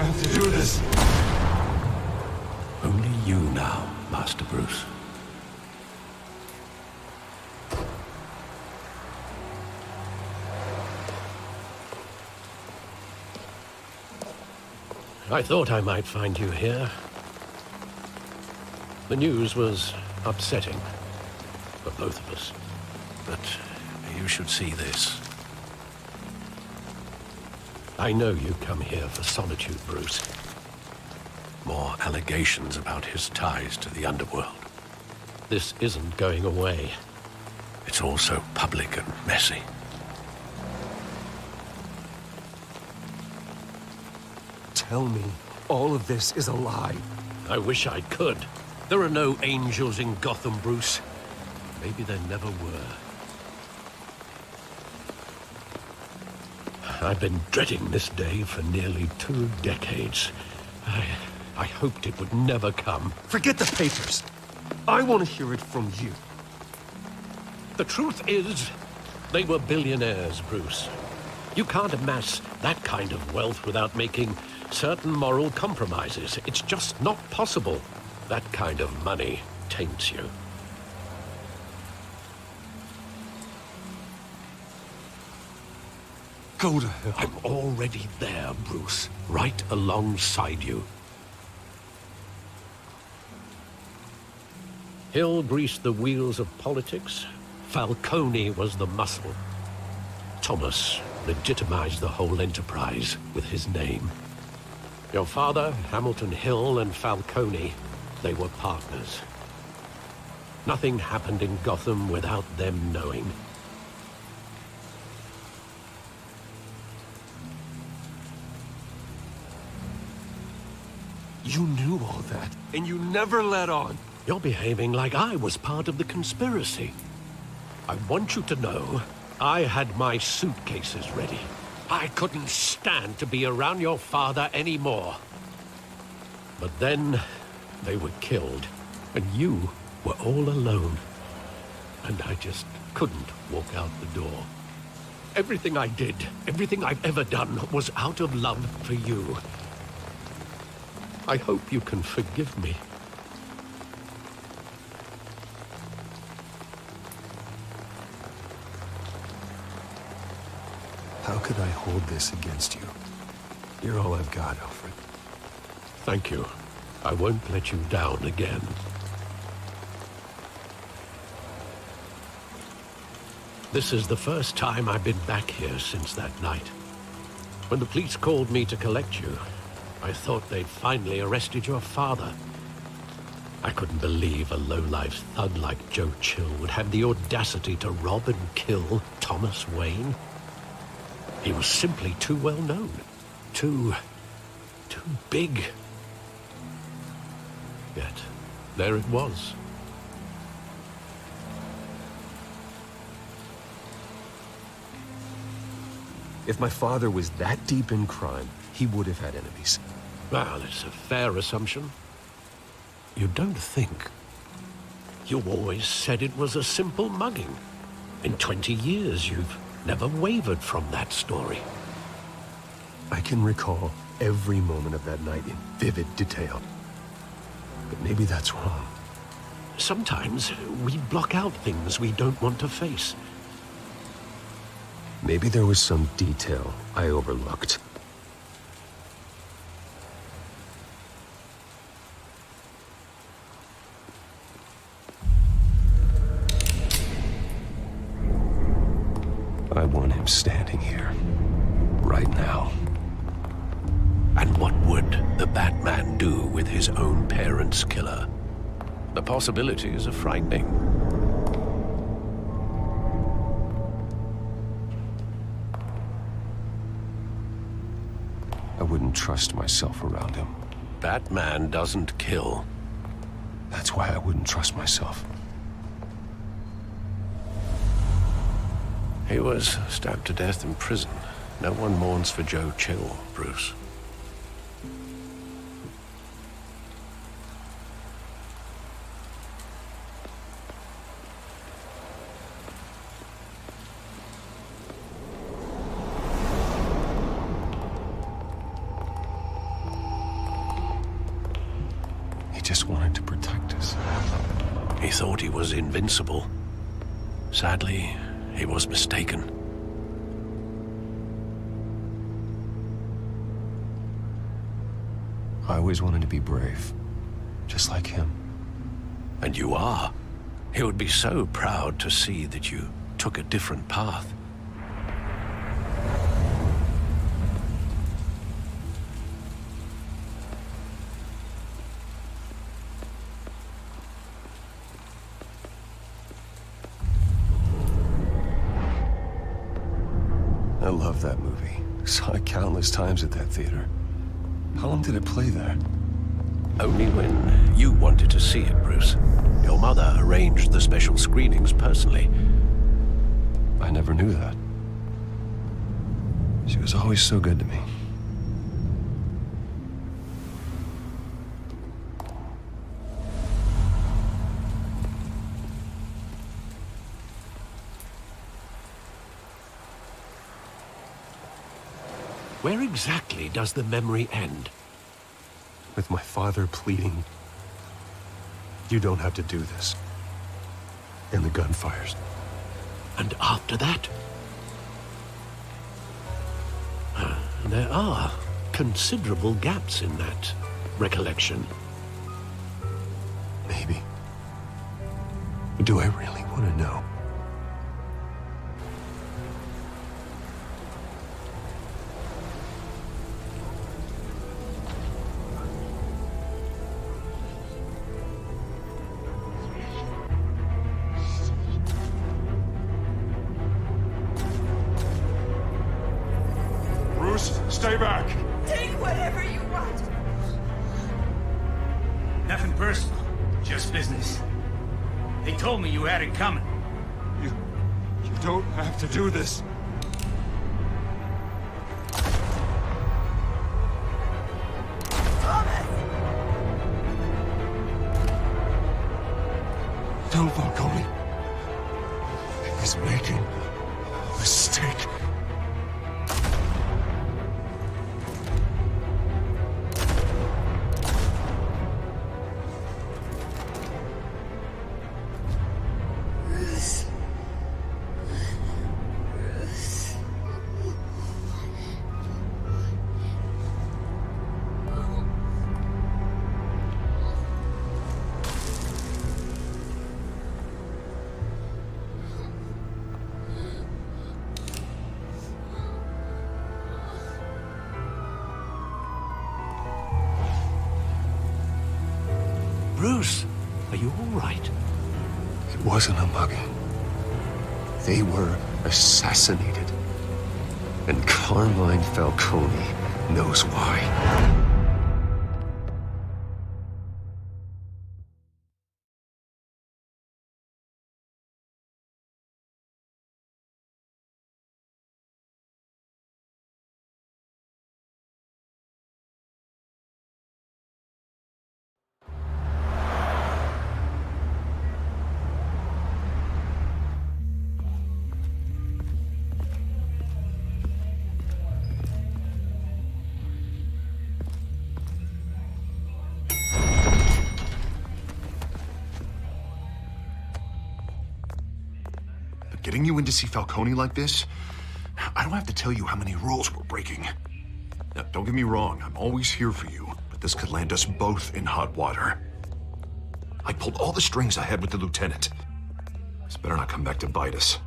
have to do this. Only you now, Master Bruce. I thought I might find you here. The news was upsetting for both of us. But you should see this. I know you come here for solitude, Bruce. More allegations about his ties to the underworld. This isn't going away. It's all so public and messy. Tell me, all of this is a lie. I wish I could. There are no angels in Gotham, Bruce. Maybe there never were. I've been dreading this day for nearly 2 decades. I hoped it would never come. Forget the papers. I want to hear it from you. The truth is, they were billionaires, Bruce. You can't amass that kind of wealth without making certain moral compromises. It's just not possible. That kind of money taints you. Go to hell. I'm already there, Bruce. Right alongside you. Hill greased the wheels of politics. Falcone was the muscle. Thomas legitimized the whole enterprise with his name. Your father, Hamilton Hill, and Falcone, they were partners. Nothing happened in Gotham without them knowing. You knew all that, and you never let on. You're behaving like I was part of the conspiracy. I want you to know, I had my suitcases ready. I couldn't stand to be around your father anymore. But then, they were killed, and you were all alone. And I just couldn't walk out the door. Everything I did, everything I've ever done, was out of love for you. I hope you can forgive me. How could I hold this against you? You're all I've got, Alfred. Thank you. I won't let you down again. This is the first time I've been back here since that night. When the police called me to collect you, I thought they'd finally arrested your father. I couldn't believe a low-life thug like Joe Chill would have the audacity to rob and kill Thomas Wayne. He was simply too well known. Too big. Yet, there it was. If my father was that deep in crime, he would have had enemies. Well, it's a fair assumption. You don't think. You always said it was a simple mugging. In 20 years, you've never wavered from that story. I can recall every moment of that night in vivid detail. But maybe that's wrong. Sometimes we block out things we don't want to face. Maybe there was some detail I overlooked. I want him standing here, right now. And what would the Batman do with his own parents' killer? The possibilities are frightening. I wouldn't trust myself around him. Batman doesn't kill. That's why I wouldn't trust myself. He was stabbed to death in prison. No one mourns for Joe Chill, Bruce. He thought he was invincible. Sadly, he was mistaken. I always wanted to be brave, just like him. And you are. He would be so proud to see that you took a different path. I love that movie. Saw it countless times at that theater. How long did it play there? Only when you wanted to see it, Bruce. Your mother arranged the special screenings personally. I never knew that. She was always so good to me. Where exactly does the memory end? With my father pleading, "You don't have to do this." And the gun fires. And after that? There are considerable gaps in that recollection. Maybe. But do I really want to know? Stay back! Take whatever you want. Nothing personal, just business. They told me you had it coming. You don't have to do this. No, Falcone. He's making a mistake. Bruce, are you all right? It wasn't a mugging. They were assassinated. And Carmine Falcone knows why. Getting you in to see Falcone like this? I don't have to tell you how many rules we're breaking. Now, don't get me wrong, I'm always here for you, but this could land us both in hot water. I pulled all the strings I had with the lieutenant. This better not come back to bite us.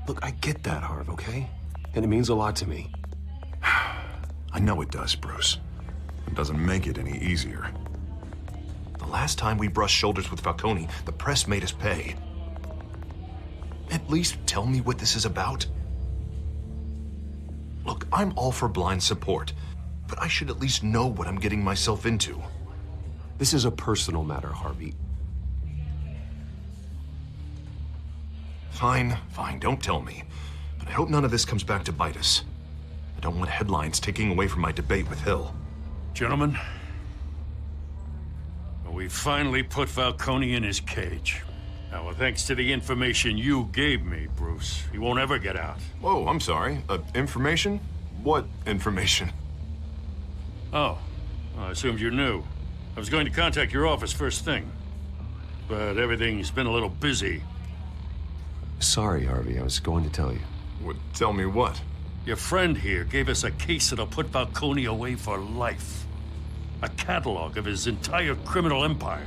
Look, I get that, Harv, okay? And it means a lot to me. I know it does, Bruce. It doesn't make it any easier. The last time we brushed shoulders with Falcone, the press made us pay. At least tell me what this is about. Look, I'm all for blind support, but I should at least know what I'm getting myself into. This is a personal matter, Harvey. Fine, don't tell me. But I hope none of this comes back to bite us. I don't want headlines taking away from my debate with Hill. Gentlemen, we finally put Falcone in his cage. Now, thanks to the information you gave me, Bruce, he won't ever get out. Whoa, I'm sorry. Information? What information? Oh, I assumed you knew. I was going to contact your office first thing, but everything's been a little busy. Sorry, Harvey. I was going to tell you. Would tell me what? Your friend here gave us a case that'll put Falcone away for life. A catalog of his entire criminal empire.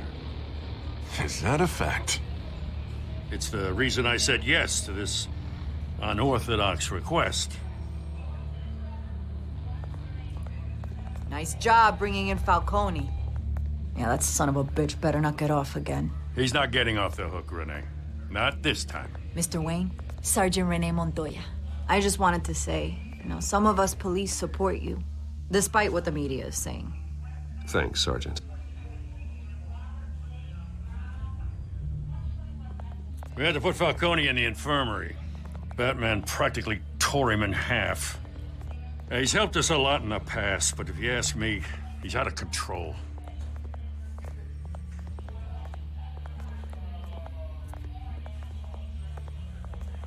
Is that a fact? It's the reason I said yes to this unorthodox request. Nice job bringing in Falcone. Yeah, that son of a bitch better not get off again. He's not getting off the hook, Renee. Not this time. Mr. Wayne, Sergeant Renee Montoya. I just wanted to say, some of us police support you, despite what the media is saying. Thanks, Sergeant. We had to put Falcone in the infirmary. Batman practically tore him in half. He's helped us a lot in the past, but if you ask me, he's out of control.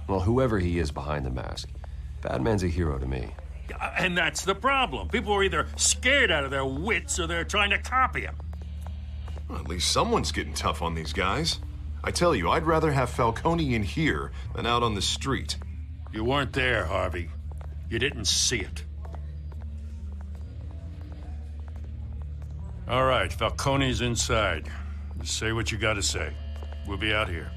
Well, whoever he is behind the mask, Batman's a hero to me. And that's the problem. People are either scared out of their wits or they're trying to copy him. Well, at least someone's getting tough on these guys. I tell you, I'd rather have Falcone in here than out on the street. You weren't there, Harvey. You didn't see it. All right, Falcone's inside. Just say what you gotta say. We'll be out here.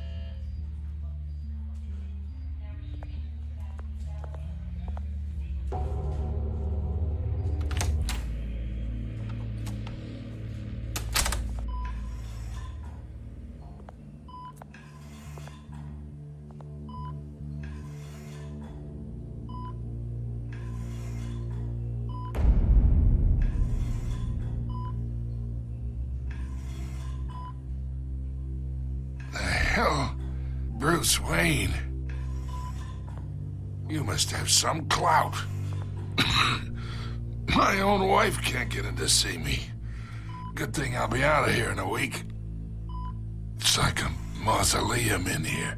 Hell, Bruce Wayne. You must have some clout. My own wife can't get in to see me. Good thing I'll be out of here in a week. It's like a mausoleum in here.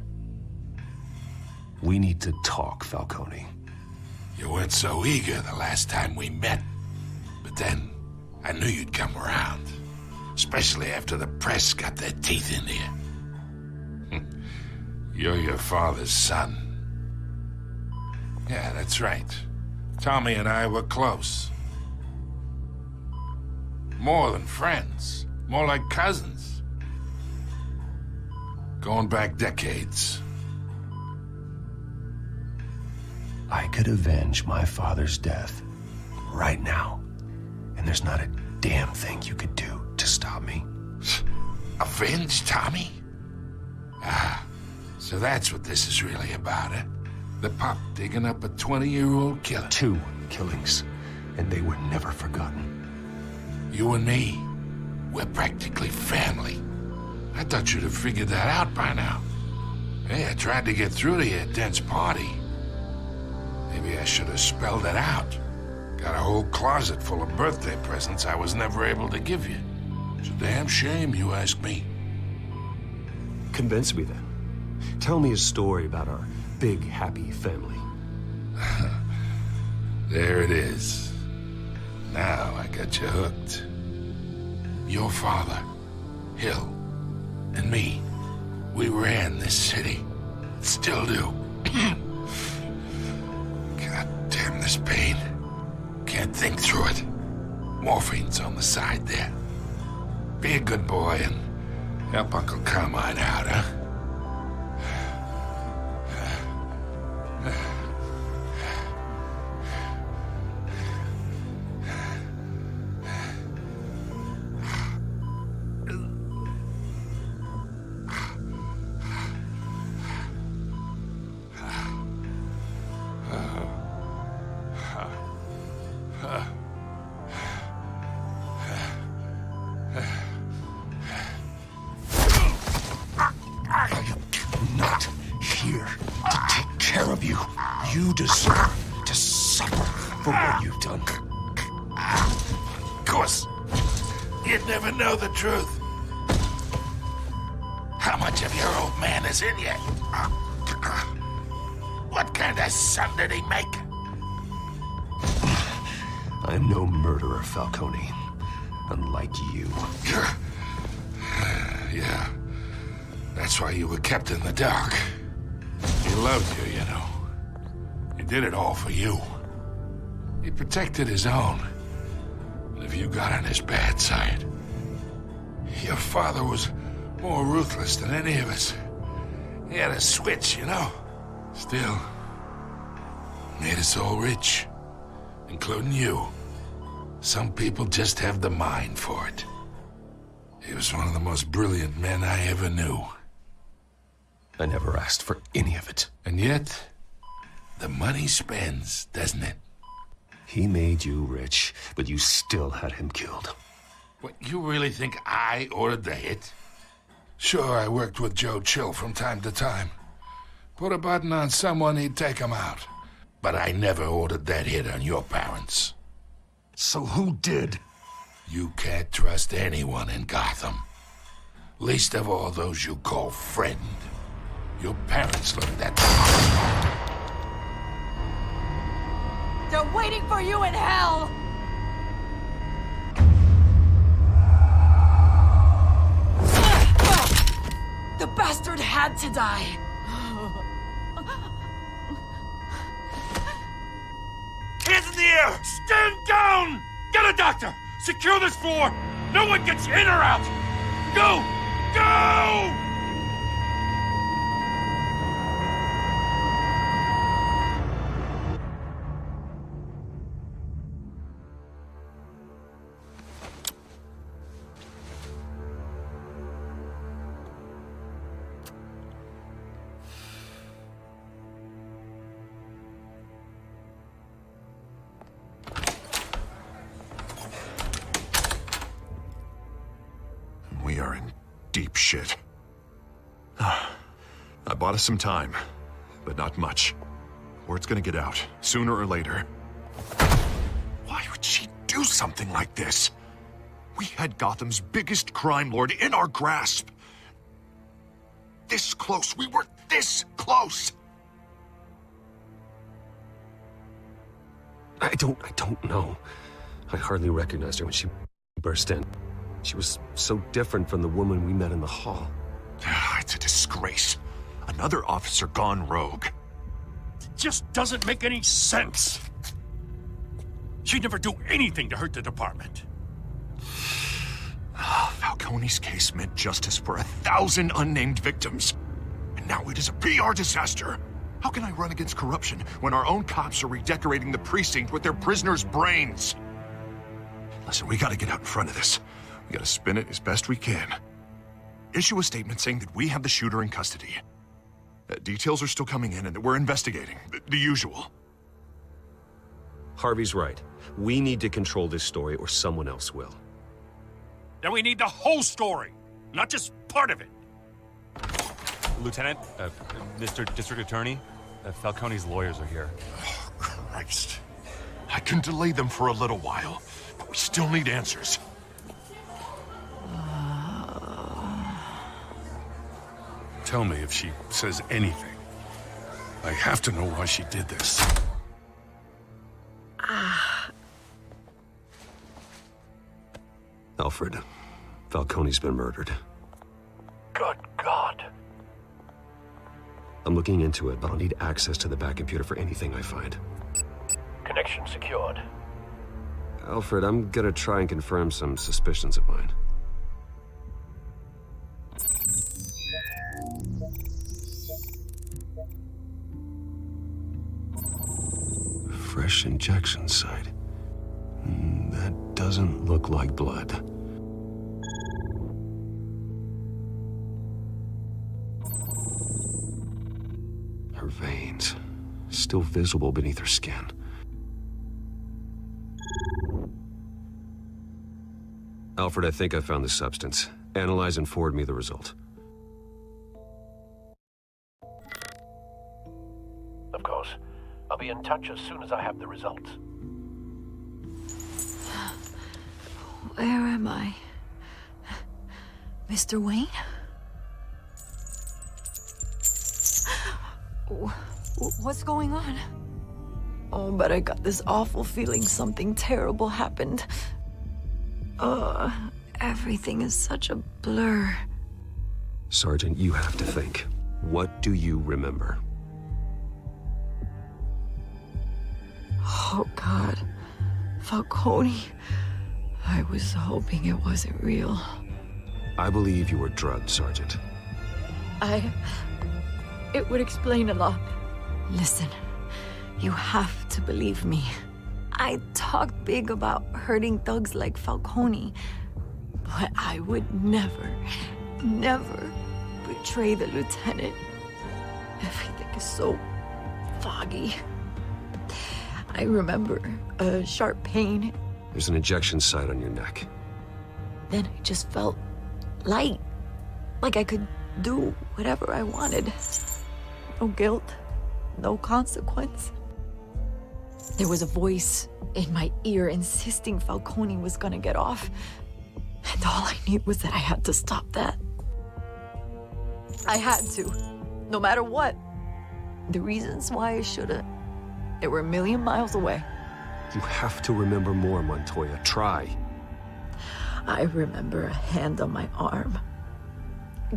We need to talk, Falcone. You weren't so eager the last time we met. But then, I knew you'd come around. Especially after the press got their teeth in you. You're your father's son. Yeah, that's right. Tommy and I were close. More than friends. More like cousins. Going back decades. I could avenge my father's death right now. And there's not a damn thing you could do to stop me. Avenge Tommy? Ah, so that's what this is really about, eh? The pup digging up a 20-year-old killer. 2 killings, and they were never forgotten. You and me, we're practically family. I thought you'd have figured that out by now. Hey, I tried to get through to you at Dent's party. Maybe I should have spelled it out. Got a whole closet full of birthday presents I was never able to give you. It's a damn shame, you ask me. Convince me then. Tell me a story about our big, happy family. There it is. Now I got you hooked. Your father, Hill, and me, we ran this city. Still do. God damn this pain. Can't think through it. Morphine's on the side there. Be a good boy and help Uncle Carmine out, huh? You deserve to suffer for what you've done. Of course. You'd never know the truth. How much of your old man is in you? What kind of son did he make? I'm no murderer, Falcone. unlike you. Yeah. That's why you were kept in the dark. He loved you, you know. He did it all for you. He protected his own. And if you got on his bad side, your father was more ruthless than any of us. He had a switch, you know. Still, made us all rich, including you. Some people just have the mind for it. He was one of the most brilliant men I ever knew. I never asked for any of it. And yet, the money spends, doesn't it? He made you rich, but you still had him killed. What, you really think I ordered the hit? Sure, I worked with Joe Chill from time to time. Put a button on someone, he'd take him out. But I never ordered that hit on your parents. So who did? You can't trust anyone in Gotham. Least of all those you call friend. Your parents looked at They're waiting for you in hell! The bastard had to die. Hands in the air! Stand down! Get a doctor! Secure this floor! No one gets in or out! Go! Go! We are in deep shit. I bought us some time, but not much. Word's gonna get out, sooner or later. Why would she do something like this? We had Gotham's biggest crime lord in our grasp. This close. We were this close. I don't know. I hardly recognized her when she burst in. She was so different from the woman we met in the hall. It's a disgrace. Another officer gone rogue. It just doesn't make any sense. She'd never do anything to hurt the department. Falcone's case meant justice for 1,000 unnamed victims. And now it is a PR disaster. How can I run against corruption when our own cops are redecorating the precinct with their prisoners' brains? Listen, we gotta get out in front of this. We gotta spin it as best we can. Issue a statement saying that we have the shooter in custody. Details are still coming in and that we're investigating. The usual. Harvey's right. We need to control this story or someone else will. Then we need the whole story, not just part of it. Lieutenant, Mr. District Attorney, Falcone's lawyers are here. Oh, Christ. I can delay them for a little while, but we still need answers. Tell me if she says anything. I have to know why she did this. Alfred, Falcone's been murdered. Good God. I'm looking into it, but I'll need access to the back computer for anything I find. Connection secured. Alfred, I'm gonna try and confirm some suspicions of mine. Fresh injection site. That doesn't look like blood. Her veins, still visible beneath her skin. Alfred, I think I found the substance. Analyze and forward me the result. Of course. I'll be in touch as soon as I have the results. Where am I? Mr. Wayne? What's going on? Oh, but I got this awful feeling something terrible happened. Everything is such a blur. Sergeant, you have to think. What do you remember? Oh, God. Falcone. I was hoping it wasn't real. I believe you were drugged, Sergeant. It would explain a lot. Listen, you have to believe me. I talked big about hurting thugs like Falcone, but I would never betray the lieutenant. Everything is so foggy. I remember a sharp pain. There's an injection site on your neck. Then I just felt light, like I could do whatever I wanted. No guilt, no consequence. There was a voice in my ear insisting Falcone was gonna get off. And all I knew was that I had to stop that. I had to, no matter what. The reasons why I should've, they were a million miles away. You have to remember more, Montoya. Try. I remember a hand on my arm,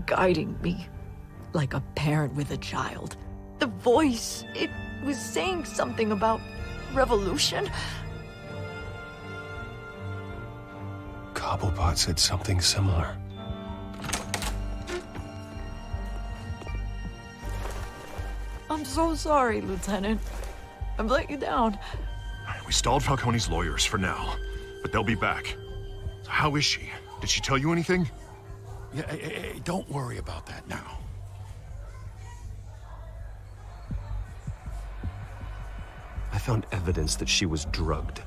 guiding me like a parent with a child. The voice, it was saying something about revolution. Cobblepot said something similar. I'm so sorry, Lieutenant. I've let you down. We stalled Falcone's lawyers for now, but they'll be back. So how is she? Did she tell you anything? Yeah, don't worry about that now. I found evidence that she was drugged.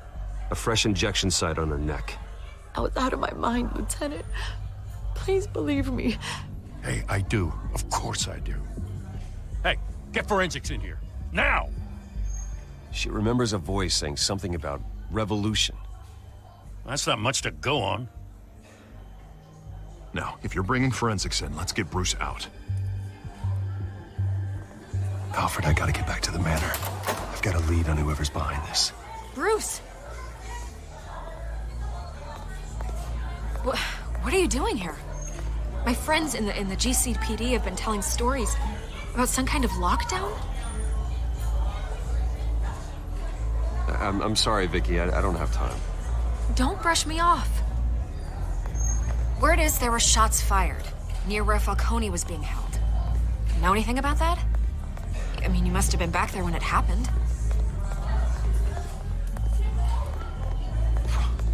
A fresh injection site on her neck. I was out of my mind, Lieutenant. Please believe me. Hey, I do. Of course I do. Hey, get forensics in here. Now! She remembers a voice saying something about revolution. That's not much to go on. Now, if you're bringing forensics in, let's get Bruce out. Alfred, I gotta get back to the manor. I've got a lead on whoever's behind this. Bruce! What are you doing here? My friends in the GCPD have been telling stories about some kind of lockdown? I'm sorry, Vicky. I don't have time. Don't brush me off. Word is there were shots fired near where Falcone was being held. Know anything about that? I mean, you must have been back there when it happened.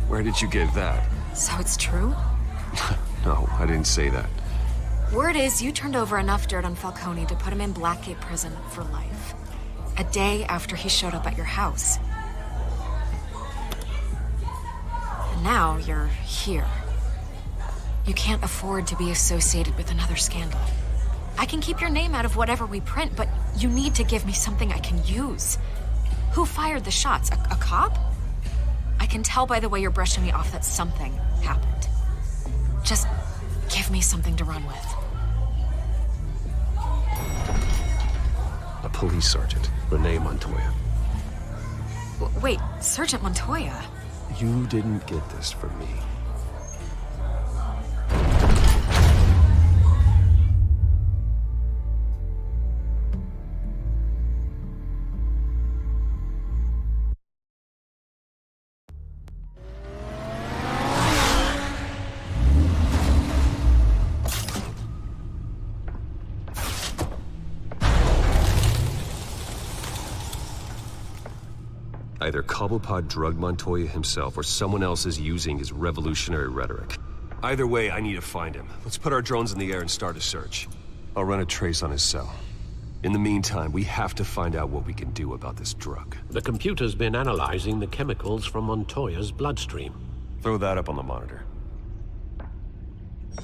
Where did you get that? So it's true? No, I didn't say that. Word is you turned over enough dirt on Falcone to put him in Blackgate Prison for life. A day after he showed up at your house. And now you're here. You can't afford to be associated with another scandal. I can keep your name out of whatever we print, but you need to give me something I can use. Who fired the shots? A cop? I can tell by the way you're brushing me off that something happened. Just give me something to run with. A police sergeant, Renee Montoya. Wait, Sergeant Montoya? You didn't get this from me. Either Cobblepot drugged Montoya himself or someone else is using his revolutionary rhetoric. Either way, I need to find him. Let's put our drones in the air and start a search. I'll run a trace on his cell. In the meantime, we have to find out what we can do about this drug. The computer's been analyzing the chemicals from Montoya's bloodstream. Throw that up on the monitor.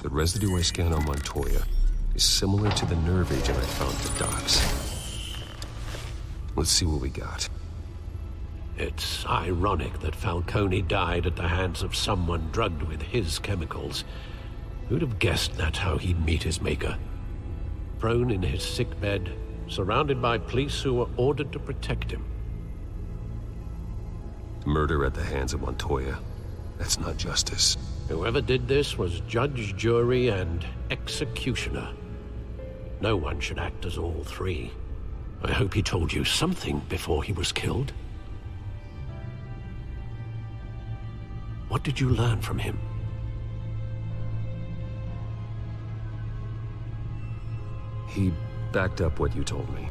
The residue I scanned on Montoya is similar to the nerve agent I found at the docks. Let's see what we got. It's ironic that Falcone died at the hands of someone drugged with his chemicals. Who'd have guessed that's how he'd meet his maker? Prone in his sickbed, surrounded by police who were ordered to protect him. Murder at the hands of Montoya. That's not justice. Whoever did this was judge, jury, and executioner. No one should act as all three. I hope he told you something before he was killed. What did you learn from him? He backed up what you told me.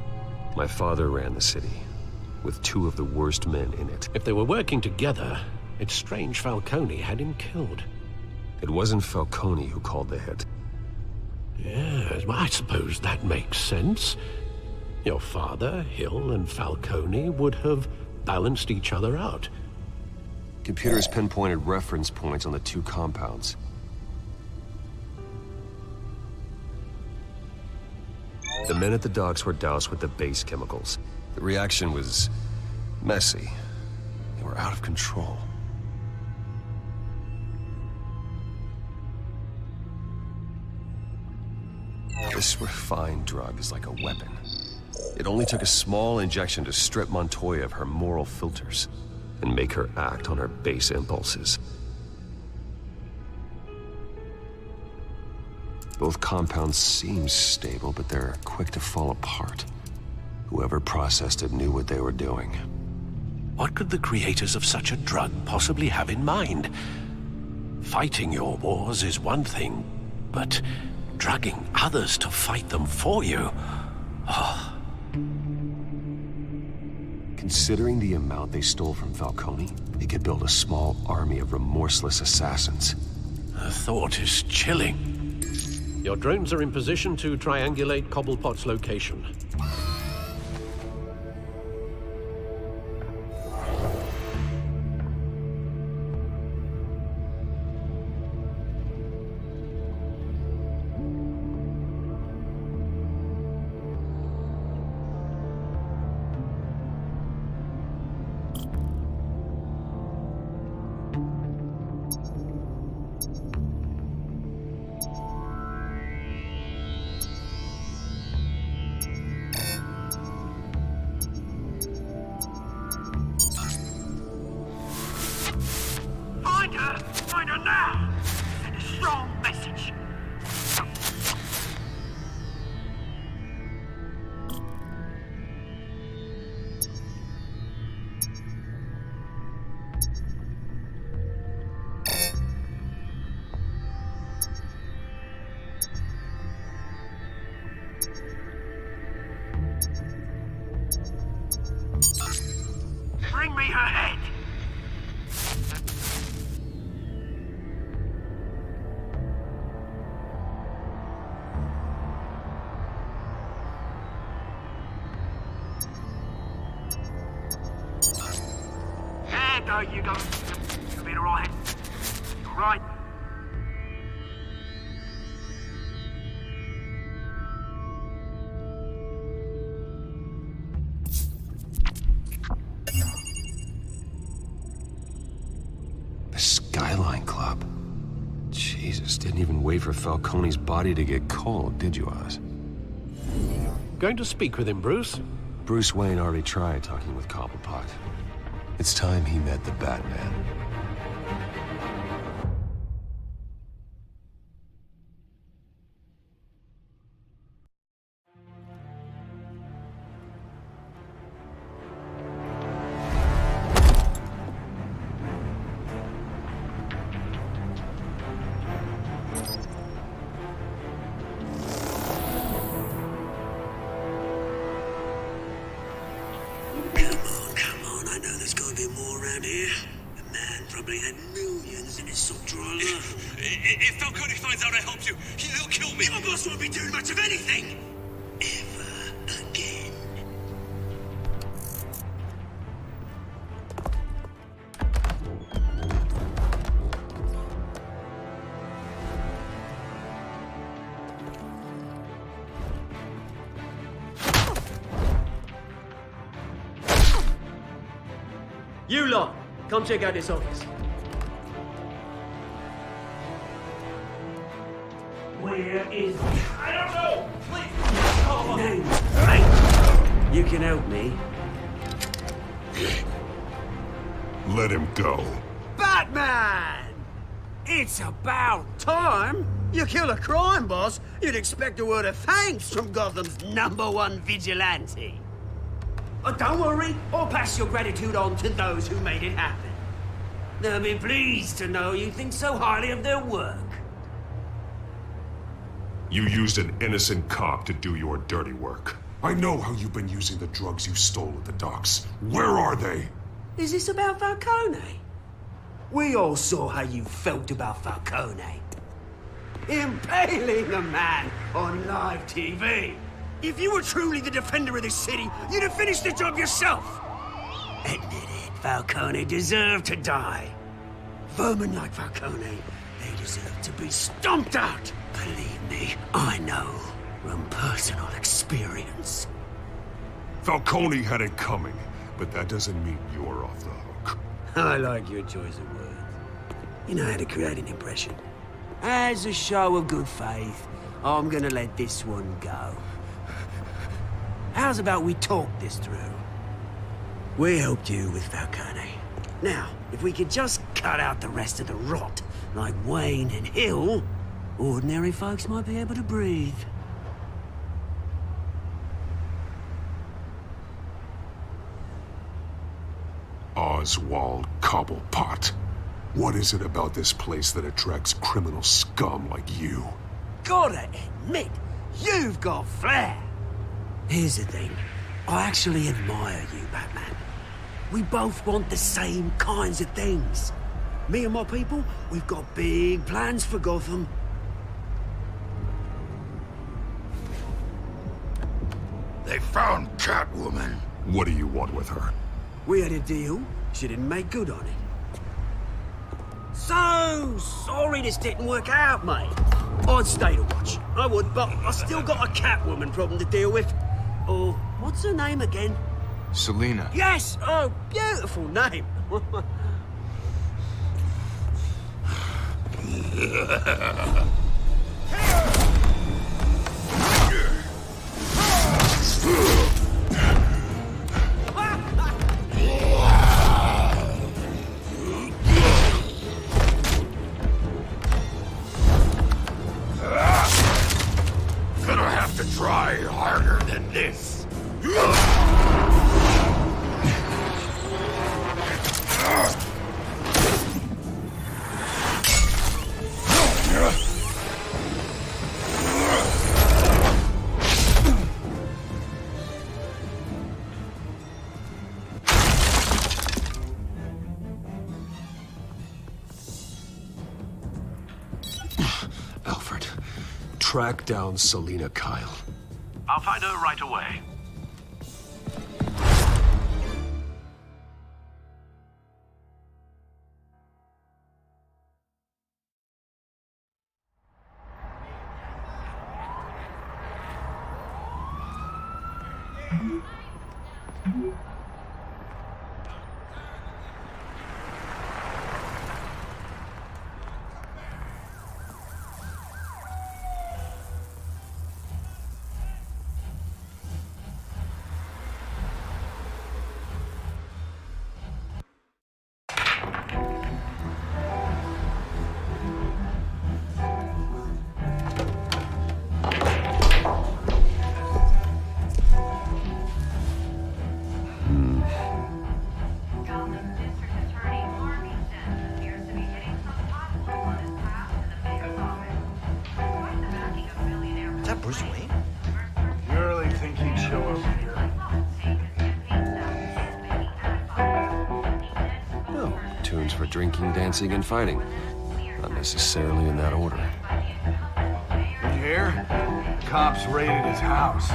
My father ran the city, with two of the worst men in it. If they were working together, it's strange Falcone had him killed. It wasn't Falcone who called the hit. Yes, well, I suppose that makes sense. Your father, Hill, and Falcone would have balanced each other out. Computers pinpointed reference points on the two compounds. The men at the docks were doused with the base chemicals. The reaction was messy. They were out of control. This refined drug is like a weapon. It only took a small injection to strip Montoya of her moral filters and make her act on her base impulses. Both compounds seem stable, but they're quick to fall apart. Whoever processed it knew what they were doing. What could the creators of such a drug possibly have in mind? Fighting your wars is one thing, but drugging others to fight them for you? Oh. Considering the amount they stole from Falcone, they could build a small army of remorseless assassins. The thought is chilling. Your drones are in position to triangulate Cobblepot's location. Find her now! Send a strong message. Bring me her head! There you go. You'll be alright. Right. The Skyline Club. Jesus, didn't even wait for Falcone's body to get cold, did you, Oz? Going to speak with him, Bruce? Bruce Wayne already tried talking with Cobblepot. It's time he met the Batman. Probably had millions in his soft drawer alone. If Falcone finds out I helped you, he'll kill me. My boss won't be doing much of anything. Ever again. You lot, come check out this office. Where is... I don't know! Please! Oh. Hey, you can help me. Let him go. Batman! It's about time. You kill a crime boss, you'd expect a word of thanks from Gotham's #1 vigilante. Don't worry, I'll pass your gratitude on to those who made it happen. They'll be pleased to know you think so highly of their work. You used an innocent cop to do your dirty work. I know how you've been using the drugs you stole at the docks. Where are they? Is this about Falcone? We all saw how you felt about Falcone. Impaling a man on live TV. If you were truly the defender of this city, you'd have finished the job yourself. Admit it, Falcone deserved to die. Vermin like Falcone, they deserve to be stomped out. Believe me, I know from personal experience. Falcone had it coming, but that doesn't mean you're off the hook. I like your choice of words. You know how to create an impression. As a show of good faith, I'm gonna let this one go. How's about we talk this through? We helped you with Falcone. Now, if we could just cut out the rest of the rot, like Wayne and Hill, ordinary folks might be able to breathe. Oswald Cobblepot. What is it about this place that attracts criminal scum like you? Gotta admit, you've got flair. Here's the thing. I actually admire you, Batman. We both want the same kinds of things. Me and my people, we've got big plans for Gotham. They found Catwoman. What do you want with her? We had a deal. She didn't make good on it. So sorry this didn't work out, mate. I'd stay to watch. I would, but I still got a Catwoman problem to deal with. Oh, what's her name again? Selina. Yes! Oh, beautiful name. Gonna have to try harder than this. Alfred, track down Selina Kyle. I'll find her right away. Bruce Wayne? You really think he'd show up here? Oh, tunes for drinking, dancing, and fighting. Not necessarily in that order. Did you hear? Cops raided his house.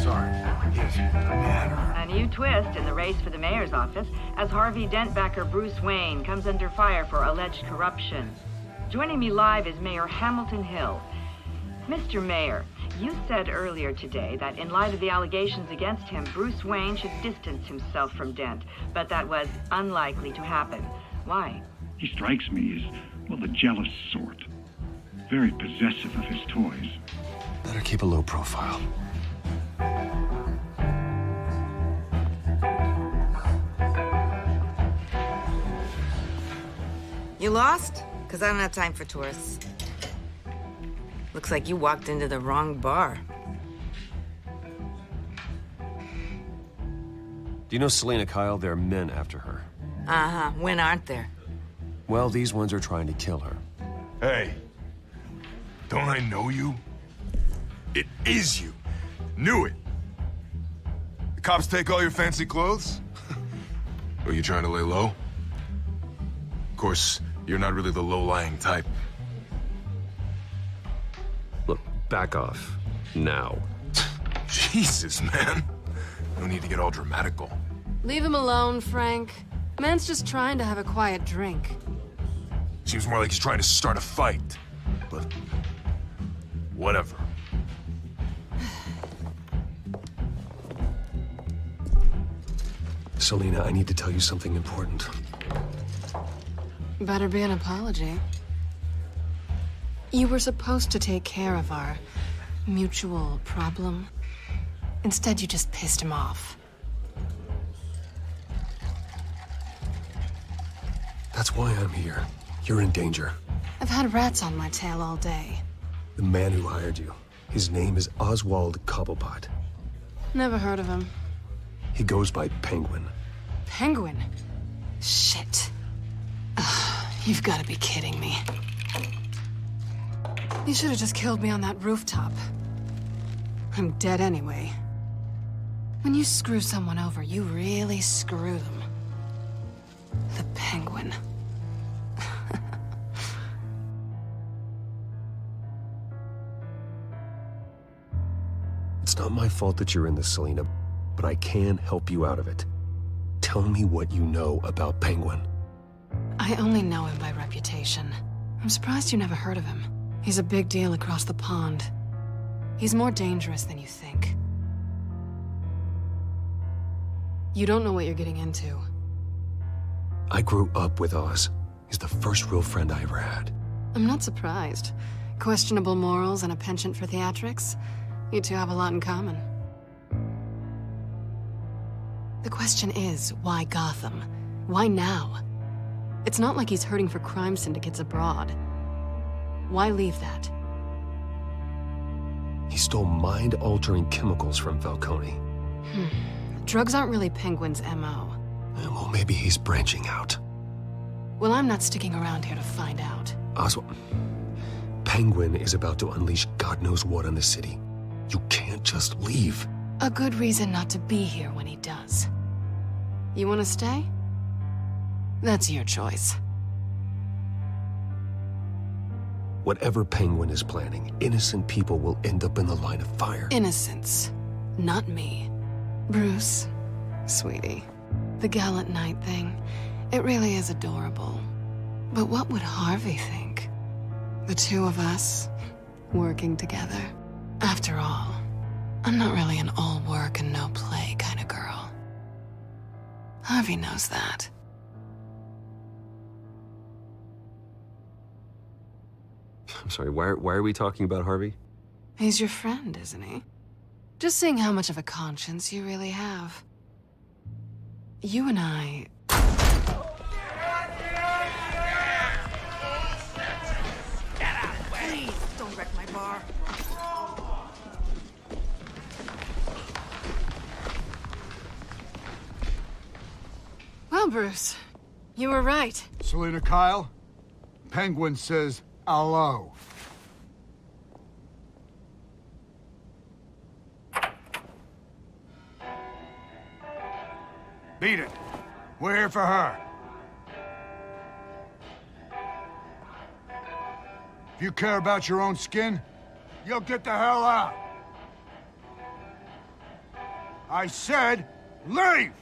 Sorry, his manor. A new twist in the race for the mayor's office as Harvey Dent backer Bruce Wayne comes under fire for alleged corruption. Joining me live is Mayor Hamilton Hill. Mr. Mayor, you said earlier today that in light of the allegations against him, Bruce Wayne should distance himself from Dent, but that was unlikely to happen. Why? He strikes me as, well, the jealous sort. Very possessive of his toys. Better keep a low profile. You lost? because I don't have time for tourists. Looks like you walked into the wrong bar. Do you know Selena Kyle? There are men after her. Uh-huh. When aren't there? Well, these ones are trying to kill her. Hey, don't I know you? It is you. Knew it. The cops take all your fancy clothes? Are you trying to lay low? Of course, you're not really the low-lying type. Look, back off. Now. Jesus, man. No need to get all dramatical. Leave him alone, Frank. Man's just trying to have a quiet drink. Seems more like he's trying to start a fight. But... whatever. Selena, I need to tell you something important. Better be an apology. You were supposed to take care of our mutual problem. Instead, you just pissed him off. That's why I'm here. You're in danger. I've had rats on my tail all day. The man who hired you. His name is Oswald Cobblepot. Never heard of him. He goes by Penguin. Penguin? Shit. Ugh, you've got to be kidding me. You should have just killed me on that rooftop. I'm dead anyway. When you screw someone over, you really screw them. The Penguin. It's not my fault that you're in this, Selena, but I can help you out of it. Tell me what you know about Penguin. I only know him by reputation. I'm surprised you never heard of him. He's a big deal across the pond. He's more dangerous than you think. You don't know what you're getting into. I grew up with Oz. He's the first real friend I ever had. I'm not surprised. Questionable morals and a penchant for theatrics. You two have a lot in common. The question is, why Gotham? Why now? It's not like he's hurting for crime syndicates abroad. Why leave that? He stole mind-altering chemicals from Falcone. Drugs aren't really Penguin's M.O. Well, maybe he's branching out. Well, I'm not sticking around here to find out. Oswald, Penguin is about to unleash God knows what on the city. You can't just leave. A good reason not to be here when he does. You want to stay? That's your choice. Whatever Penguin is planning, innocent people will end up in the line of fire. Innocence, not me. Bruce, sweetie, the gallant knight thing, it really is adorable. But what would Harvey think? The two of us, working together. After all, I'm not really an all work and no play kind of girl. Harvey knows that. I'm sorry, why are we talking about Harvey? He's your friend, isn't he? Just seeing how much of a conscience you really have. You and I... Get out of the way! Please, don't wreck my bar. Well, Bruce, you were right. Selena Kyle, Penguin says hello. Beat it. We're here for her. If you care about your own skin, you'll get the hell out. I said, leave!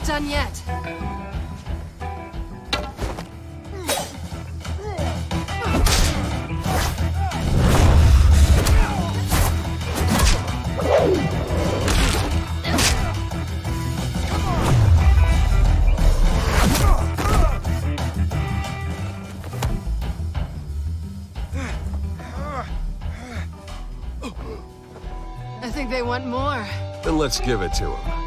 not done yet. I think they want more. Then let's give it to them.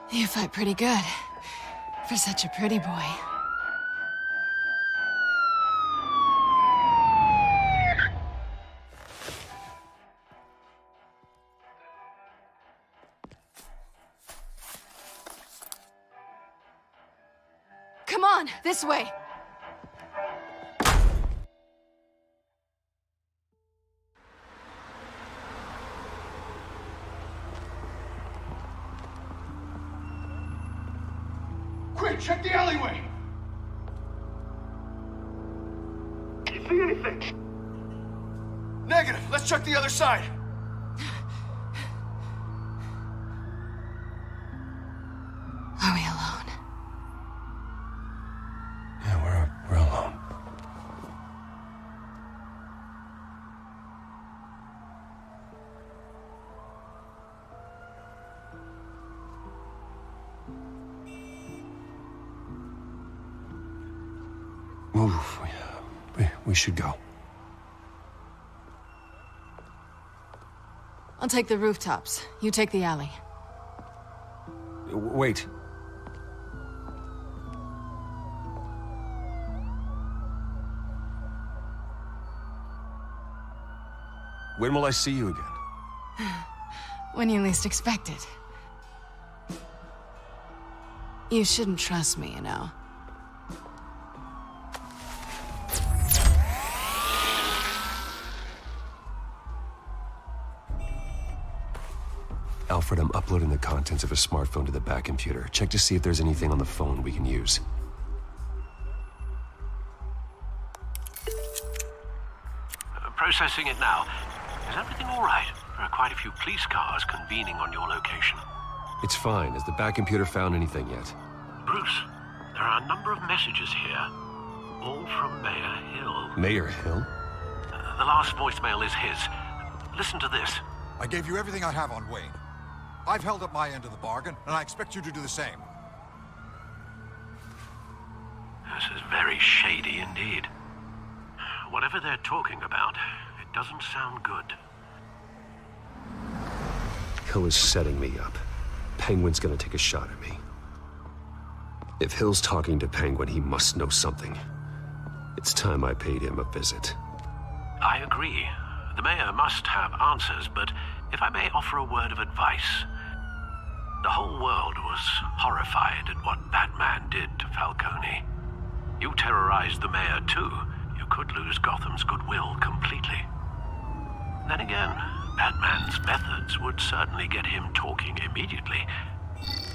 You fight pretty good. For such a pretty boy. Come on, this way. Quick, check the alleyway! You see anything? Negative. Let's check the other side. Are we alone? Yeah, we're alone. Move. We should go. I'll take the rooftops. You take the alley. Wait. When will I see you again? When you least expect it. You shouldn't trust me, you know. Alfred, I'm uploading the contents of a smartphone to the back computer. Check to see if there's anything on the phone we can use. Processing it now. Is everything all right? There are quite a few police cars convening on your location. It's fine. Has the back computer found anything yet? Bruce, there are a number of messages here. All from Mayor Hill. Mayor Hill? The last voicemail is his. Listen to this. I gave you everything I have on Wayne. I've held up my end of the bargain, and I expect you to do the same. This is very shady indeed. Whatever they're talking about, it doesn't sound good. Hill is setting me up. Penguin's gonna take a shot at me. If Hill's talking to Penguin, he must know something. It's time I paid him a visit. I agree. The mayor must have answers, but if I may offer a word of advice. The whole world was horrified at what Batman did to Falcone. You terrorized the mayor too. You could lose Gotham's goodwill completely. Then again, Batman's methods would certainly get him talking immediately.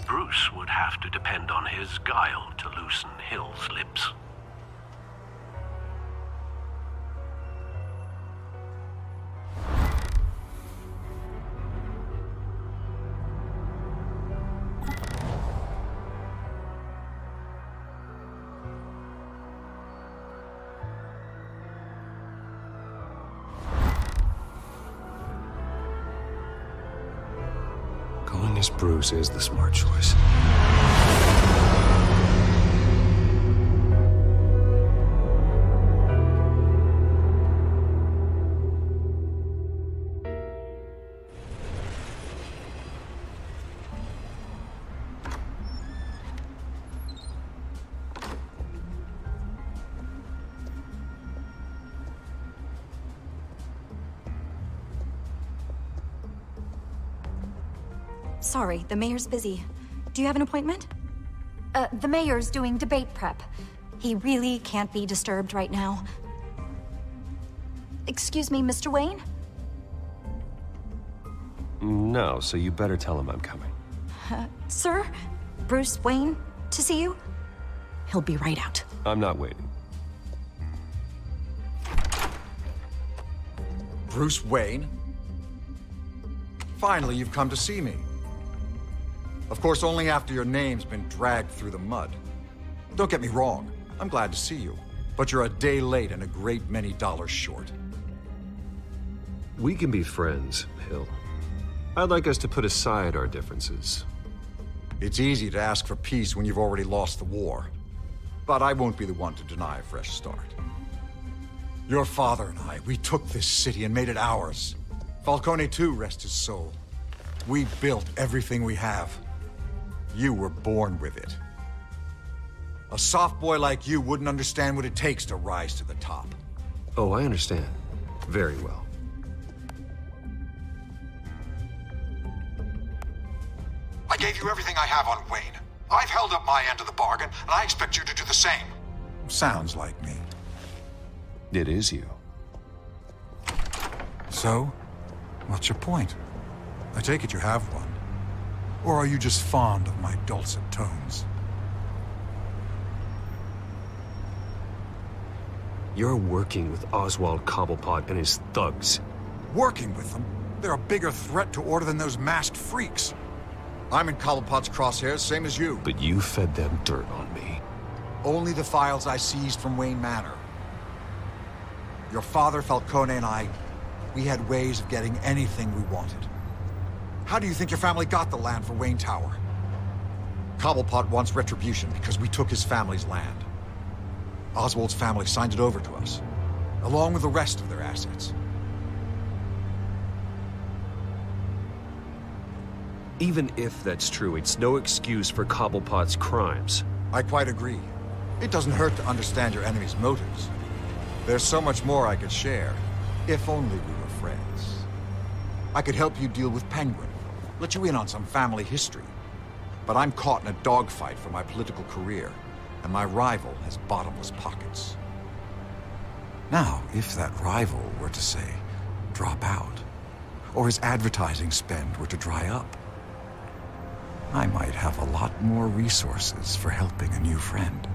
Bruce would have to depend on his guile to loosen Hill's lips. Going as Bruce is the smart choice. Sorry, the mayor's busy. Do you have an appointment? The mayor's doing debate prep. He really can't be disturbed right now. Excuse me, Mr. Wayne? No, so you better tell him I'm coming. Sir? Bruce Wayne to see you? He'll be right out. I'm not waiting. Bruce Wayne? Finally, you've come to see me. Of course, only after your name's been dragged through the mud. Don't get me wrong, I'm glad to see you. But you're a day late and a great many dollars short. We can be friends, Hill. I'd like us to put aside our differences. It's easy to ask for peace when you've already lost the war. But I won't be the one to deny a fresh start. Your father and I, we took this city and made it ours. Falcone too, rest his soul. We built everything we have. You were born with it. A soft boy like you wouldn't understand what it takes to rise to the top. Oh, I understand. Very well. I gave you everything I have on Wayne. I've held up my end of the bargain, and I expect you to do the same. Sounds like me. It is you. So, what's your point? I take it you have one. Or are you just fond of my dulcet tones? You're working with Oswald Cobblepot and his thugs. Working with them? They're a bigger threat to order than those masked freaks. I'm in Cobblepot's crosshairs, same as you. But you fed them dirt on me. Only the files I seized from Wayne Manor. Your father, Falcone, and I, we had ways of getting anything we wanted. How do you think your family got the land for Wayne Tower? Cobblepot wants retribution because we took his family's land. Oswald's family signed it over to us, along with the rest of their assets. Even if that's true, it's no excuse for Cobblepot's crimes. I quite agree. It doesn't hurt to understand your enemy's motives. There's so much more I could share, if only we were friends. I could help you deal with Penguin, let you in on some family history. But I'm caught in a dogfight for my political career, and my rival has bottomless pockets. Now, if that rival were to, say, drop out, or his advertising spend were to dry up, I might have a lot more resources for helping a new friend.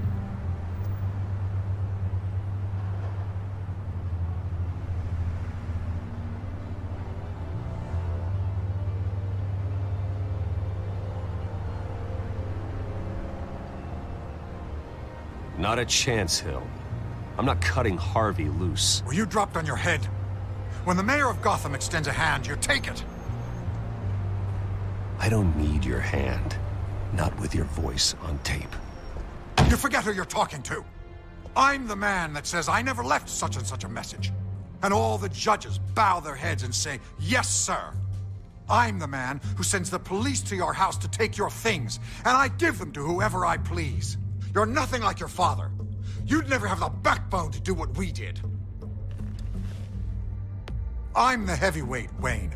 Not a chance, Hill. I'm not cutting Harvey loose. Were you dropped on your head? When the mayor of Gotham extends a hand, you take it. I don't need your hand. Not with your voice on tape. You forget who you're talking to. I'm the man that says I never left such and such a message. And all the judges bow their heads and say, yes, sir. I'm the man who sends the police to your house to take your things, and I give them to whoever I please. You're nothing like your father. You'd never have the backbone to do what we did. I'm the heavyweight, Wayne,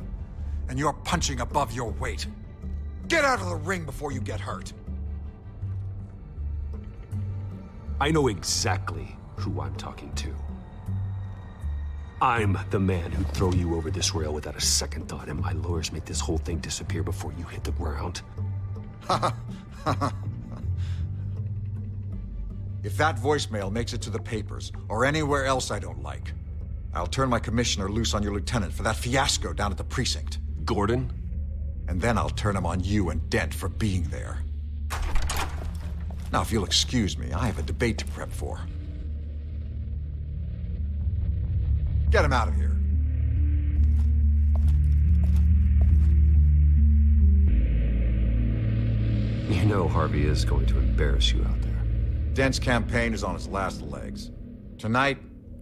and you're punching above your weight. Get out of the ring before you get hurt. I know exactly who I'm talking to. I'm the man who'd throw you over this rail without a second thought, and my lawyers make this whole thing disappear before you hit the ground. If that voicemail makes it to the papers, or anywhere else I don't like, I'll turn my commissioner loose on your lieutenant for that fiasco down at the precinct. Gordon? And then I'll turn him on you and Dent for being there. Now, if you'll excuse me, I have a debate to prep for. Get him out of here. You know Harvey is going to embarrass you out there. Dent's campaign is on its last legs. Tonight,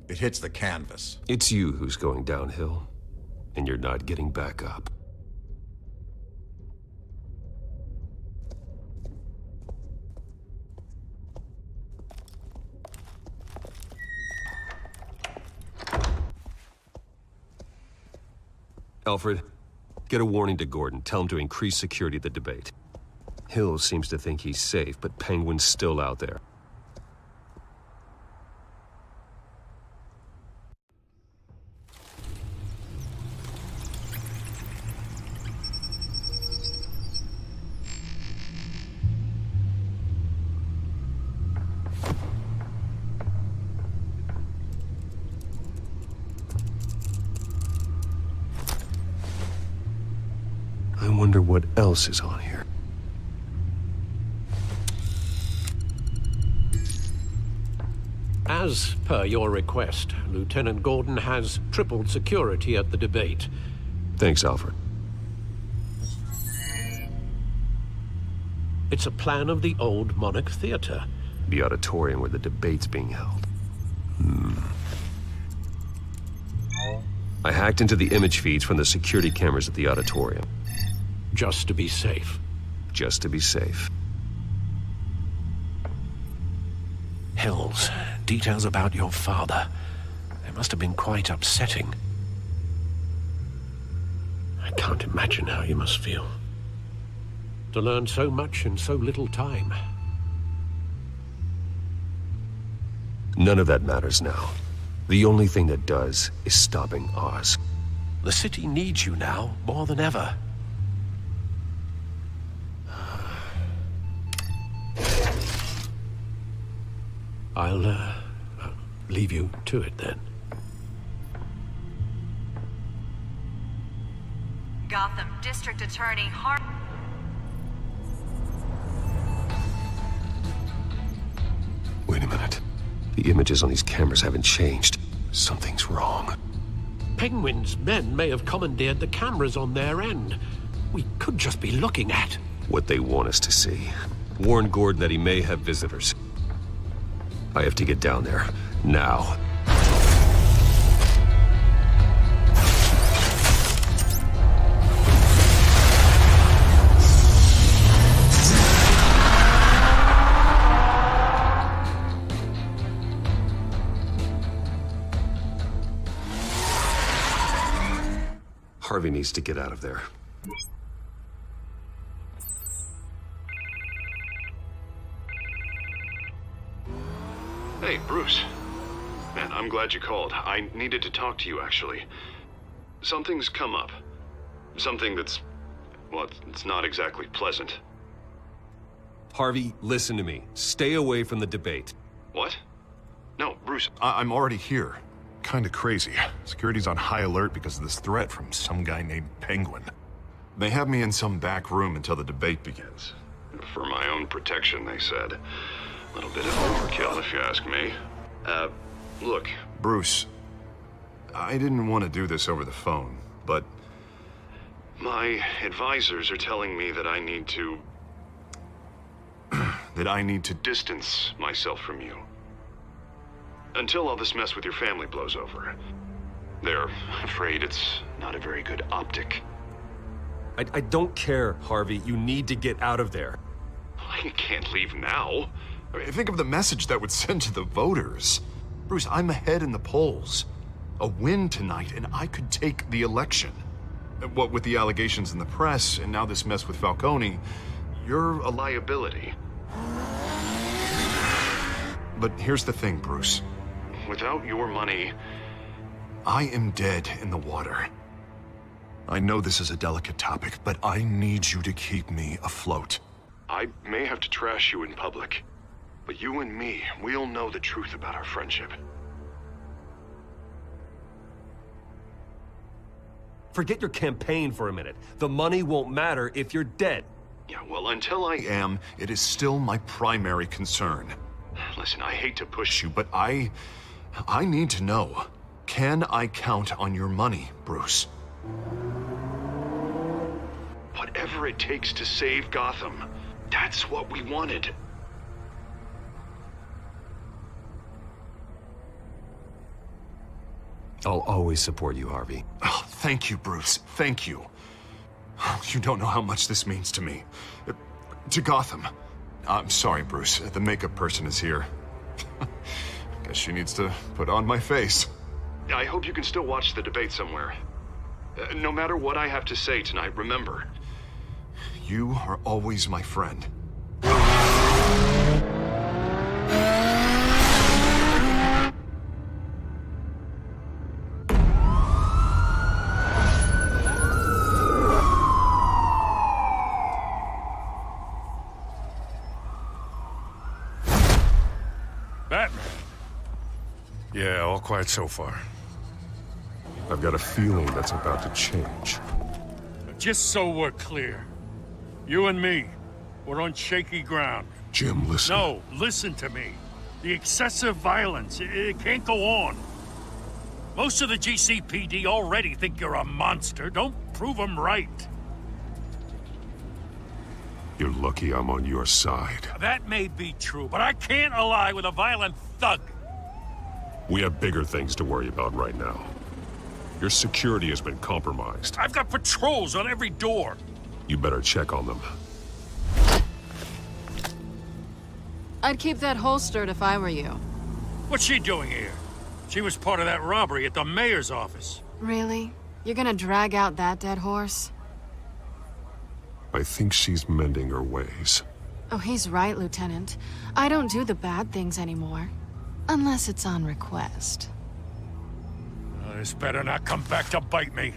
it hits the canvas. It's you who's going downhill, and you're not getting back up. Alfred, Get a warning to Gordon. Tell him to increase security at the debate. Hill seems to think he's safe, but Penguin's still out there. I wonder what else is on here. As per your request, Lieutenant Gordon has tripled security at the debate. Thanks, Alfred. It's a plan of the old Monarch Theater. The auditorium where the debate's being held. I hacked into the image feeds from the security cameras at the auditorium. Just to be safe. Just to be safe. Hills, details about your father. They must have been quite upsetting. I can't imagine how you must feel. To learn so much in so little time. None of that matters now. The only thing that does is stopping Oz. The city needs you now, more than ever. I'll leave you to it then. Gotham District Attorney Wait a minute. The images on these cameras haven't changed. Something's wrong. Penguin's men may have commandeered the cameras on their end. We could just be looking at what they want us to see. Warn Gordon that he may have visitors. I have to get down there, now. Harvey needs to get out of there. Hey, Bruce. Man, I'm glad you called. I needed to talk to you, actually. Something's come up. Something that's... well, it's not exactly pleasant. Harvey, listen to me. Stay away from the debate. What? No, Bruce, I'm already here. Kinda crazy. Security's on high alert because of this threat from some guy named Penguin. They have me in some back room until the debate begins. For my own protection, they said. A little bit of overkill, if you ask me. Look, Bruce, I didn't want to do this over the phone, but my advisors are telling me that I need to... that I need to distance myself from you. Until all this mess with your family blows over. They're afraid it's not a very good optic. I don't care, Harvey. You need to get out of there. I can't leave now. I mean, think of the message that would send to the voters. Bruce, I'm ahead in the polls. A win tonight, and I could take the election. What with the allegations in the press, and now this mess with Falcone, you're a liability. But here's the thing, Bruce. Without your money, I am dead in the water. I know this is a delicate topic, but I need you to keep me afloat. I may have to trash you in public, but you and me, we'll know the truth about our friendship. Forget your campaign for a minute. The money won't matter if you're dead. Yeah, well, until I am, it is still my primary concern. Listen, I hate to push you, but I need to know. Can I count on your money, Bruce? Whatever it takes to save Gotham, that's what we wanted. I'll always support you, Harvey. Oh, thank you, Bruce. Thank you. You don't know how much this means to me. To Gotham. I'm sorry, Bruce. The makeup person is here. Guess she needs to put on my face. I hope you can still watch the debate somewhere. No matter what I have to say tonight, remember, you are always my friend. Batman. Yeah, all quiet so far. I've got a feeling that's about to change. Just so we're clear, you and me, we're on shaky ground. Jim, listen. No, listen to me. The excessive violence, it can't go on. Most of the GCPD already think you're a monster. Don't prove them right. You're lucky I'm on your side. That may be true, but I can't ally with a violent thug. We have bigger things to worry about right now. Your security has been compromised. I've got patrols on every door. You better check on them. I'd keep that holstered if I were you. What's she doing here? She was part of that robbery at the mayor's office. Really? You're gonna drag out that dead horse? I think she's mending her ways. Oh, he's right, Lieutenant. I don't do the bad things anymore. Unless it's on request. This better not come back to bite me.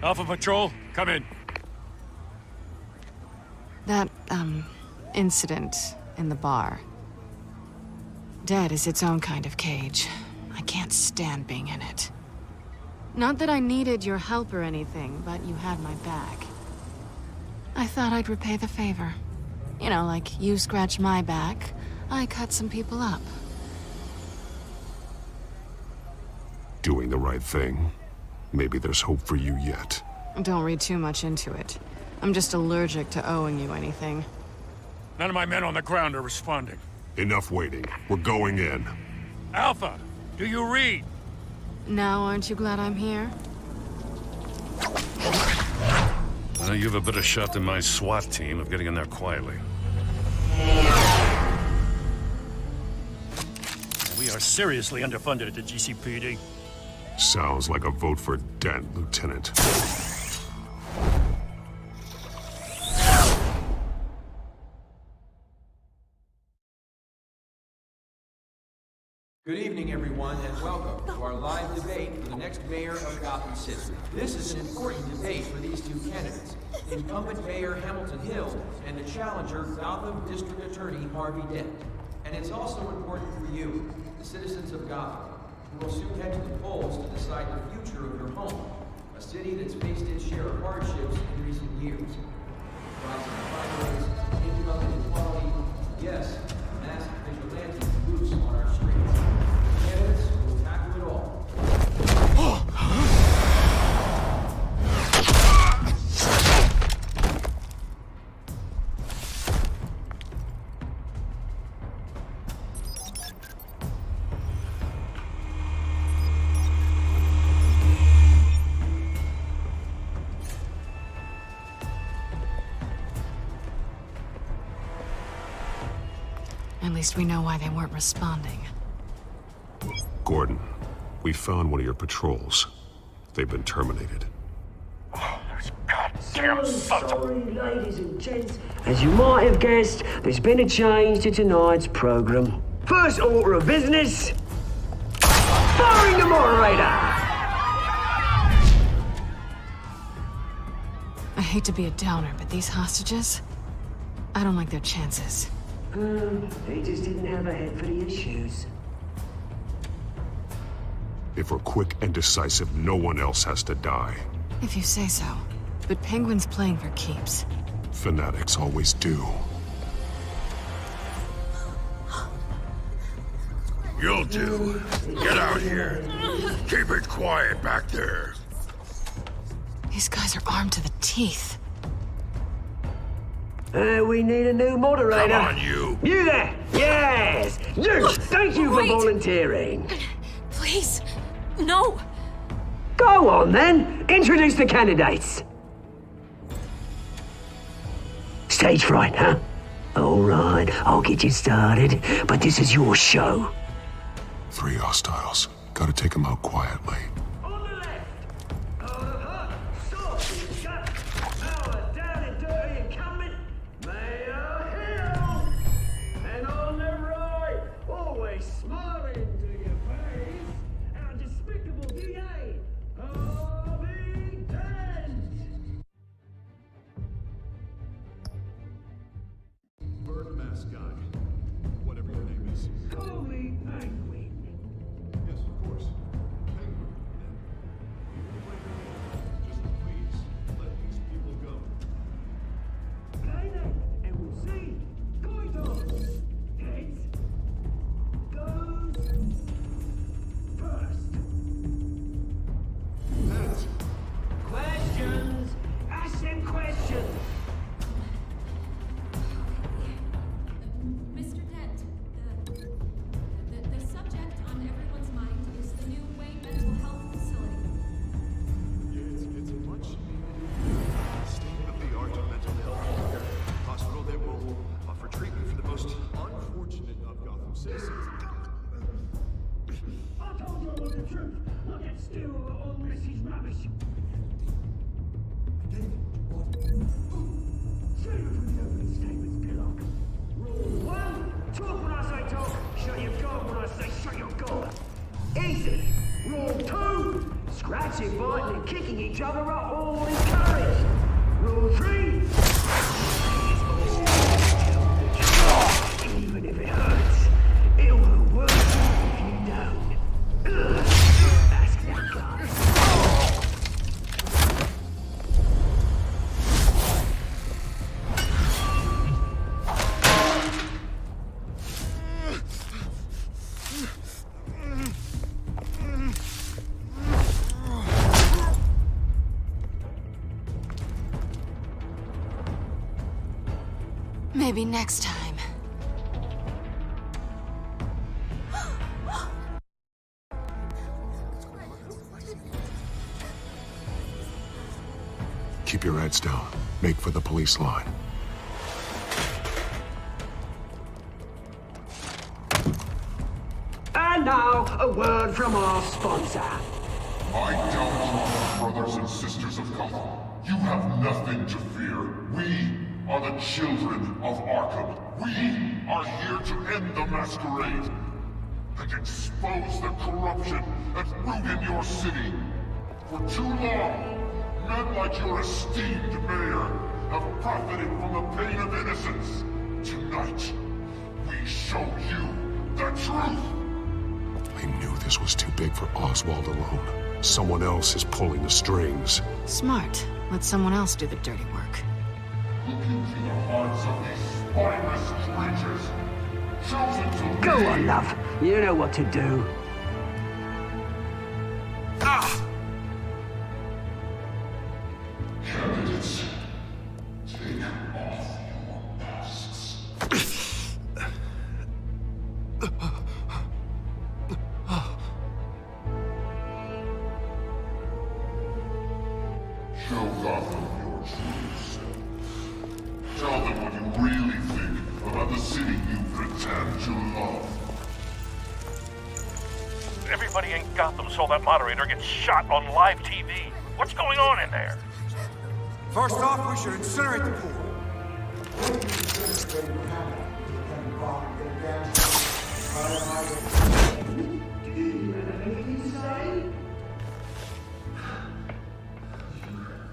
Alpha Patrol, come in. That, incident in the bar. Dead is its own kind of cage. I can't stand being in it. Not that I needed your help or anything, but you had my back. I thought I'd repay the favor. You know, like you scratch my back, I cut some people up. Doing the right thing. Maybe there's hope for you yet. Don't read too much into it. I'm just allergic to owing you anything. None of my men on the ground are responding. Enough waiting. We're going in. Alpha, do you read? Now, aren't you glad I'm here? Well, you have a better shot than my SWAT team of getting in there quietly. We are seriously underfunded at the GCPD. Sounds like a vote for Dent, Lieutenant. Good evening, everyone, and welcome to our live debate for the next mayor of Gotham City. This is an important debate for these two candidates, incumbent Mayor Hamilton Hill and the challenger Gotham District Attorney Harvey Dent. And it's also important for you, the citizens of Gotham, who will soon head to the polls to decide the future of your home, a city that's faced its share of hardships in recent years. Rising crime rates, income inequality, yes, mass vigilante loose on our streets. Candidates will tackle it all. At least we know why they weren't responding. Gordon, we found one of your patrols. They've been terminated. Damn sorry, ladies and gents. As you might have guessed, there's been a change to tonight's program. First order of business, firing the moderator! I hate to be a downer, but these hostages, I don't like their chances. They just didn't have a head for the issues. If we're quick and decisive, no one else has to die. If you say so. But Penguin's playing for keeps. Fanatics always do. You'll do. Get out here. Keep it quiet back there. These guys are armed to the teeth. We need a new moderator. Come on, you. You there! Yes! You! Thank you for volunteering. Please, no. Go on, then. Introduce the candidates. Stage fright, huh? All right, I'll get you started, but this is your show. 3 hostiles. Gotta take them out quietly. On the left, Rule 1, talk when I say talk, shut your gob when I say shut your gob. Easy. Rule 2, scratching, biting and kicking each other are all encouraged. Rule 3, even if it hurts, it will work if you don't. Ask that guy. Maybe next time. Keep your heads down. Make for the police line. And now, a word from our sponsor. My Telltale brothers and sisters of Gotham, you have nothing to fear. We are the children of Arkham. We are here to end the masquerade and expose the corruption at root in your city. For too long, men like your esteemed mayor have profited from the pain of innocence. Tonight, we show you the truth. I knew this was too big for Oswald alone. Someone else is pulling the strings. Smart. Let someone else do the dirty work. Look into the hearts of these spineless creatures. Chosen to Go on, love. You know what to do. Candidates, take off your masks. Show Gotham your true self. Tell them what you really think about the city you pretend to love. Everybody in Gotham saw that moderator get shot on live TV. What's going on in there? First off, we should incinerate the pool.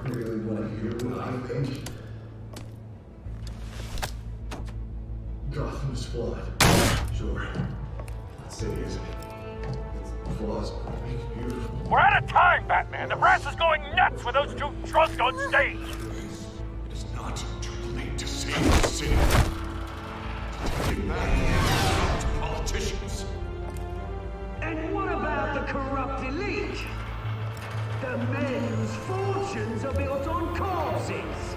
Really want to hear what I think? Gotham is flawed. Sure. Let's say it isn't. Its flaws make it beautiful. We're out of time, Batman. The press is going nuts with those two drunks on stage. It is not too late to save the city. To take it back to politicians. And what about the corrupt elite? The men whose fortunes are built on corpses.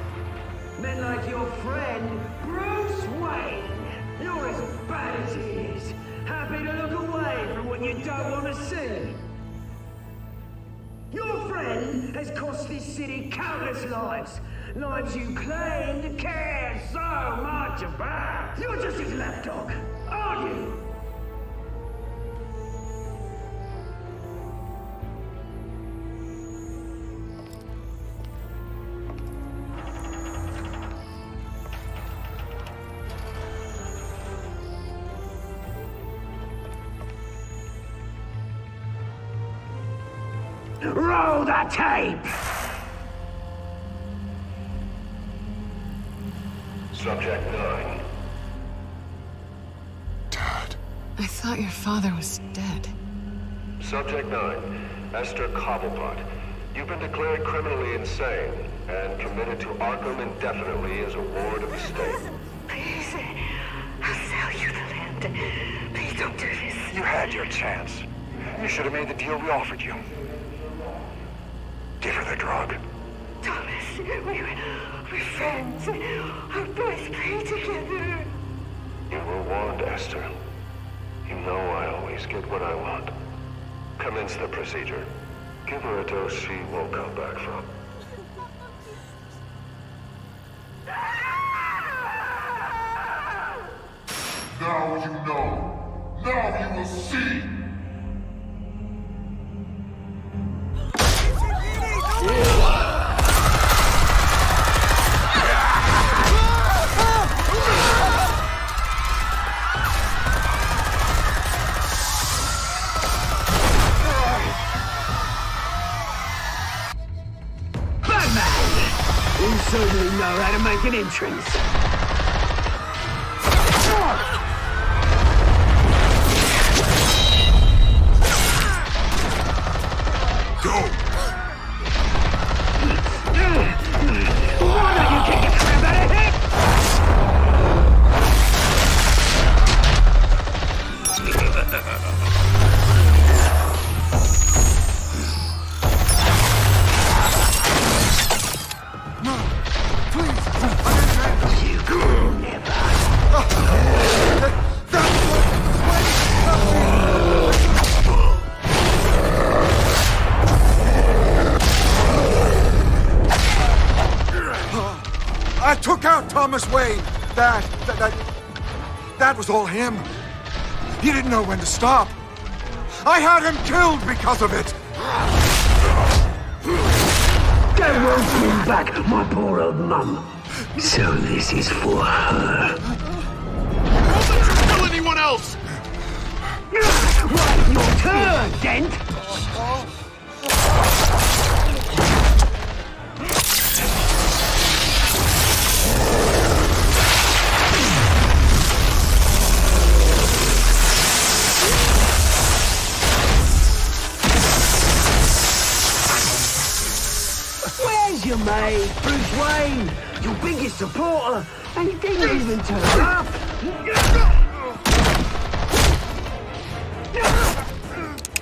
Men like your friend, Bruce Wayne. You're as bad as he is. Happy to look away from what you don't want to see. Your friend has cost this city countless lives. Lives you claim to care so much about. You're just his lapdog, aren't you? Roll the tape! Subject 9. Dad. I thought your father was dead. Subject 9. Esther Cobblepot. You've been declared criminally insane and committed to Arkham indefinitely as a ward of the state. Please, I'll sell you the land. Please don't do this. You had your chance. You should have made the deal we offered you. Give her the drug. Thomas, we're friends. Our boys play together. You were warned, Esther. You know I always get what I want. Commence the procedure. Give her a dose she won't come back from. Now you know. Now you will see. You certainly know how to make an entrance. Go! Why don't you kick the crap out of him? No, please, I'm in You will never. I took out Thomas Wayne. That was all him. He didn't know when to stop. I had him killed because of it. They won't bring back my poor old mum. So this is for her. Don't let you kill anyone else! Right, your turn, Dent. Where's your mate, Bruce Wayne? Your biggest supporter, and he didn't even turn up.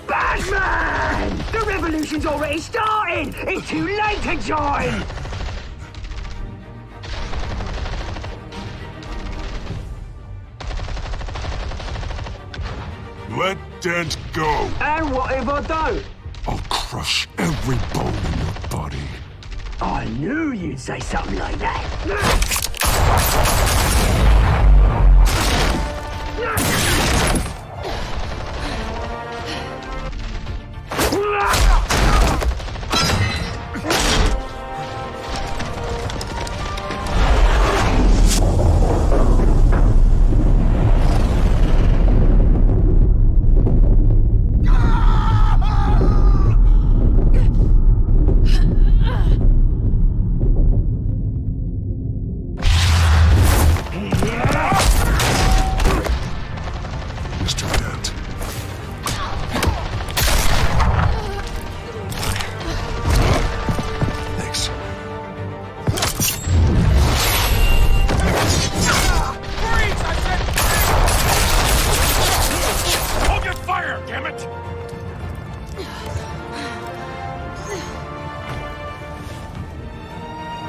Batman! The revolution's already started! It's too late to join! Let Dent go. And what if I don't? I'll crush every bone in your body. I knew you'd say something like that.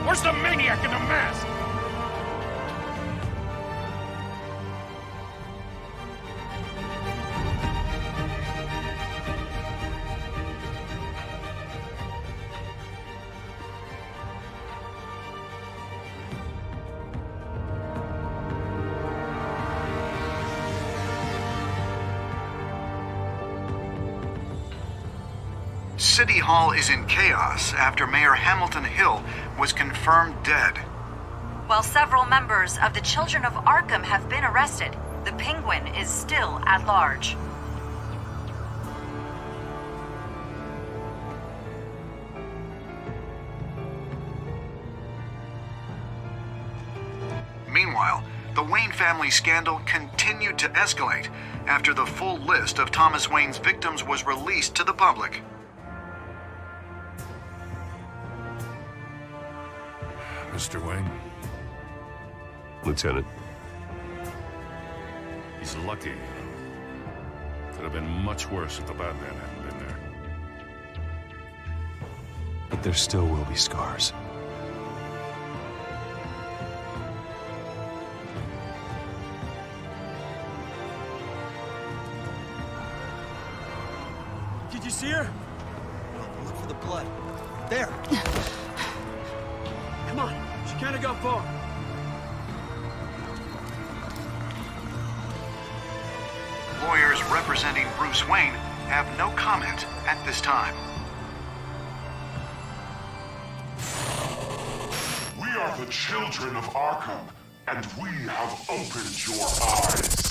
Where's the maniac in the mask? City Hall is in chaos after Mayor Hamilton Hill was confirmed dead. While several members of the Children of Arkham have been arrested, the Penguin is still at large. Meanwhile, the Wayne family scandal continued to escalate after the full list of Thomas Wayne's victims was released to the public. Mr. Wayne? Lieutenant. He's lucky. Could have been much worse if the Batman hadn't been there. But there still will be scars. Did you see her? No, look for the blood. There. Come on, she can't have got far. Lawyers representing Bruce Wayne have no comment at this time. We are the children of Arkham, and we have opened your eyes.